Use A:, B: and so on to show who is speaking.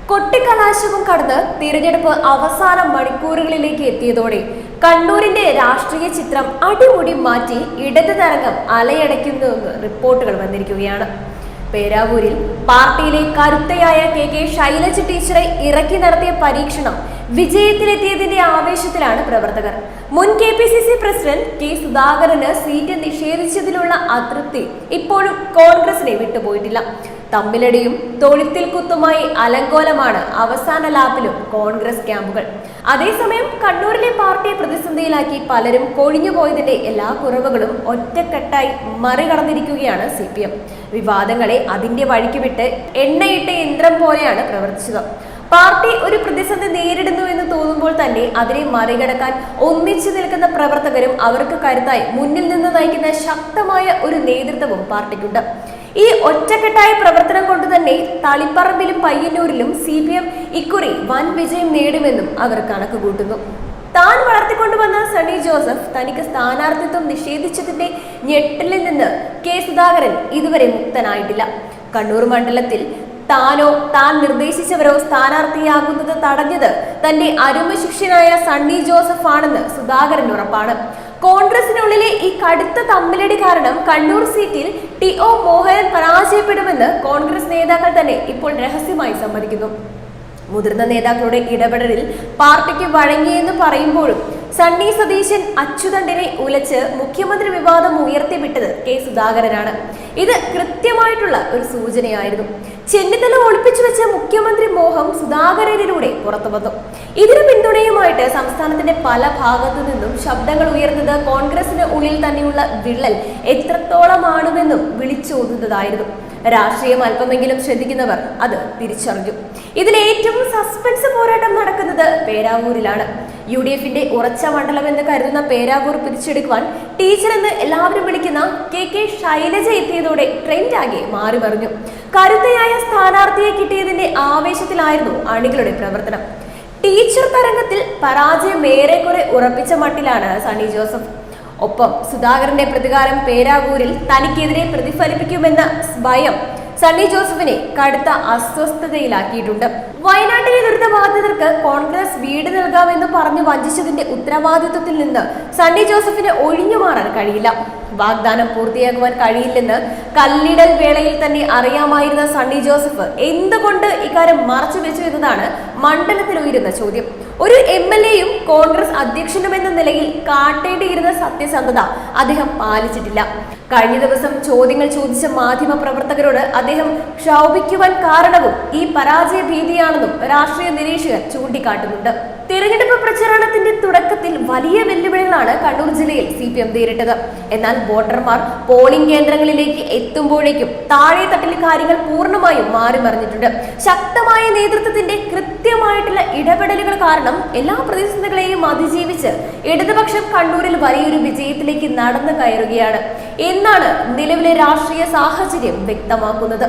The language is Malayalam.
A: കൊട്ടിക്കലാശവും കടന്ന് തിരഞ്ഞെടുപ്പ് അവസാന മണിക്കൂറുകളിലേക്ക് എത്തിയതോടെ കണ്ണൂരിന്റെ രാഷ്ട്രീയ ചിത്രം അടിമുടി മാറ്റി ഇടത് തരംഗം അലയടയ്ക്കുന്നുവെന്ന് റിപ്പോർട്ടുകൾ വന്നിരിക്കുകയാണ്. പേരാവൂരിൽ പാർട്ടിയിലെ കരുത്തയായ കെ ശൈലജ ടീച്ചറെ ഇറക്കി നടത്തിയ പരീക്ഷണം വിജയത്തിലെത്തിയതിന്റെ ആവേശത്തിലാണ് പ്രവർത്തകർ. മുൻ KPCC പ്രസിഡന്റ് K സുധാകരന് സീറ്റ് നിഷേധിച്ചതിലുള്ള അതൃപ്തി ഇപ്പോഴും കോൺഗ്രസിനെ വിട്ടുപോയിട്ടില്ല. തമ്മിലടിയും തൊഴുത്തിൽ കുത്തുമായി അലങ്കോലമാണ് അവസാന ലാപ്പിലും കോൺഗ്രസ് ക്യാമ്പുകൾ. അതേസമയം കണ്ണൂരിലെ പാർട്ടിയെ പ്രതിസന്ധിയിലാക്കി പലരും കൊഴിഞ്ഞുപോയതിന്റെ എല്ലാ കുറവുകളും ഒറ്റക്കെട്ടായി മറികടന്നിരിക്കുകയാണ് CPM. വിവാദങ്ങളെ അതിന്റെ വഴിക്ക് വിട്ട് എണ്ണയിട്ട യന്ത്രം പോലെയാണ് പ്രവർത്തിച്ചത്. പാർട്ടി ഒരു പ്രതിസന്ധി നേരിടുന്നു എന്ന് തോന്നുമ്പോൾ തന്നെ അതിനെ മറികടക്കാൻ ഒന്നിച്ചു നിൽക്കുന്ന പ്രവർത്തകരും അവർക്ക് കരുത്തായി മുന്നിൽ നിന്ന് നയിക്കുന്ന ശക്തമായ ഒരു നേതൃത്വവും പാർട്ടിക്കുണ്ട്. ഈ ഒറ്റക്കെട്ടായ പ്രവർത്തനം കൊണ്ട് തന്നെ തളിപ്പറമ്പിലും പയ്യന്നൂരിലും CPM ഇക്കുറി വൻ വിജയം നേടുമെന്നും അവർ കണക്കുകൂട്ടുന്നു. താൻ വളർത്തിക്കൊണ്ടുവന്ന സണ്ണി ജോസഫ് തനിക്ക് സ്ഥാനാർത്ഥിത്വം നിഷേധിച്ചതിന്റെ ഞെട്ടലിൽ നിന്ന് K സുധാകരൻ ഇതുവരെ മുക്തനായിട്ടില്ല. കണ്ണൂർ മണ്ഡലത്തിൽ താനോ താൻ നിർദ്ദേശിച്ചവരോ സ്ഥാനാർത്ഥിയാകുന്നത് തടഞ്ഞത് തന്റെ അരുമ ശിഷ്യനായ സണ്ണി ജോസഫ് ആണെന്ന് സുധാകരൻ ഉറപ്പാണ്. കോൺഗ്രസിനുള്ളിലെ ഈ കടുത്ത തമ്മിലടി കാരണം കണ്ണൂർ സീറ്റിൽ TO മോഹനൻ പരാജയപ്പെടുമെന്ന് കോൺഗ്രസ് നേതാക്കൾ തന്നെ ഇപ്പോൾ രഹസ്യമായി സമ്മതിക്കുന്നു. മുതിർന്ന നേതാക്കളുടെ ഇടപെടലിൽ പാർട്ടിക്ക് വഴങ്ങിയെന്ന് പറയുമ്പോഴും സണ്ണി സതീശൻ അച്യുതണ്ടിനെ ഉലച്ച് മുഖ്യമന്ത്രി വിവാദം ഉയർത്തിവിട്ടത് K സുധാകരനാണ്. ഇത് കൃത്യമായിട്ടുള്ള ഒരു സൂചനയായിരുന്നു. ചെന്നിത്തല ഒളിപ്പിച്ചു വെച്ച മുഖ്യമന്ത്രി മോഹം സുധാകരനിലൂടെ പുറത്തു വന്നു. ഇതിന് പിന്തുണയുമായിട്ട് സംസ്ഥാനത്തിന്റെ പല ഭാഗത്തു നിന്നും ശബ്ദങ്ങൾ ഉയർന്നത് കോൺഗ്രസിന് ഉള്ളിൽ തന്നെയുള്ള വിള്ളൽ എത്രത്തോളമാണെന്നും വിളിച്ചോതുന്നതായിരുന്നു. രാഷ്ട്രീയം അല്പമെങ്കിലും ശ്രദ്ധിക്കുന്നവർ അത് തിരിച്ചറിഞ്ഞു. ഇതിൽ ഏറ്റവും സസ്പെൻസ് പോരാട്ടം നടക്കുന്നത് പേരാവൂരിലാണ്. UDFന്റെ ഉറച്ച മണ്ഡലം എന്ന് കരുതുന്ന പേരാവൂർ പിടിച്ചെടുക്കുവാൻ ടീച്ചർ എന്ന് എല്ലാവരും വിളിക്കുന്ന K ശൈലജ എത്തിയതോടെ ട്രെൻഡ് ആകെ മാറി മറിഞ്ഞു. കരുത്തയായ സ്ഥാനാർത്ഥിയെ കിട്ടിയതിന്റെ ആവേശത്തിലായിരുന്നു അണികളുടെ പ്രവർത്തനം. ടീച്ചർ തരംഗത്തിൽ പരാജയം ഏറെക്കുറെ ഉറപ്പിച്ച മട്ടിലാണ് സണ്ണി ജോസഫ്. ഒപ്പം സുധാകരന്റെ പ്രതികാരം പേരാവൂരിൽ തനിക്കെതിരെ പ്രതിഫലിപ്പിക്കുമെന്ന ഭയം സണ്ണി ജോസഫിനെ കടുത്ത അസ്വസ്ഥതയിലാക്കിയിട്ടുണ്ട്. വയനാട്ടിലെ ദുരിതബാധിതർക്ക് കോൺഗ്രസ് വീട് നൽകാമെന്ന് പറഞ്ഞു വഞ്ചിച്ചതിന്റെ ഉത്തരവാദിത്വത്തിൽ നിന്ന് സണ്ണി ജോസഫിന് ഒഴിഞ്ഞു മാറാൻ കഴിയില്ല. വാഗ്ദാനം പൂർത്തിയാക്കുവാൻ കഴിയില്ലെന്ന് കല്ലിടൽ വേളയിൽ തന്നെ അറിയാമായിരുന്ന സണ്ണി ജോസഫ് എന്തുകൊണ്ട് ഇക്കാര്യം മറച്ചു വെച്ചു എന്നതാണ് മണ്ഡലത്തിൽ ഉയരുന്ന ചോദ്യം. ഒരു MLAയും കോൺഗ്രസ് അധ്യക്ഷനുമെന്ന നിലയിൽ കാട്ടേണ്ടിയിരുന്ന സത്യസന്ധത അദ്ദേഹം പാലിച്ചിട്ടില്ല. കഴിഞ്ഞ ദിവസം ചോദ്യങ്ങൾ ചോദിച്ച മാധ്യമ പ്രവർത്തകരോട് അദ്ദേഹം ക്ഷോഭിക്കുവാൻ കാരണവും ഈ പരാജയ ഭീതിയാണെന്നും രാഷ്ട്രീയ നിരീക്ഷകർ ചൂണ്ടിക്കാട്ടുന്നുണ്ട്. തിരഞ്ഞെടുപ്പ് പ്രചാരണത്തിന്റെ തുടക്കത്തിൽ വലിയ വെല്ലുവിളികളാണ് കണ്ണൂർ ജില്ലയിൽ CPM നേരിട്ടത്. എന്നാൽ വോട്ടർമാർ പോളിംഗ് കേന്ദ്രങ്ങളിലേക്ക് എത്തുമ്പോഴേക്കും താഴെ തട്ടിൽ കാര്യങ്ങൾ പൂർണ്ണമായും മാറി മറിഞ്ഞിട്ടുണ്ട്. ശക്തമായ നേതൃത്വത്തിന്റെ കൃത്യമായിട്ടുള്ള ഇടപെടലുകൾ കാരണം എല്ലാ പ്രതിസന്ധികളെയും അതിജീവിച്ച് ഇടതുപക്ഷം കണ്ണൂരിൽ വലിയൊരു വിജയത്തിലേക്ക് നടന്നു കയറുകയാണ് എന്നാണ് നിലവിലെ രാഷ്ട്രീയ സാഹചര്യം വ്യക്തമാക്കുന്നത്.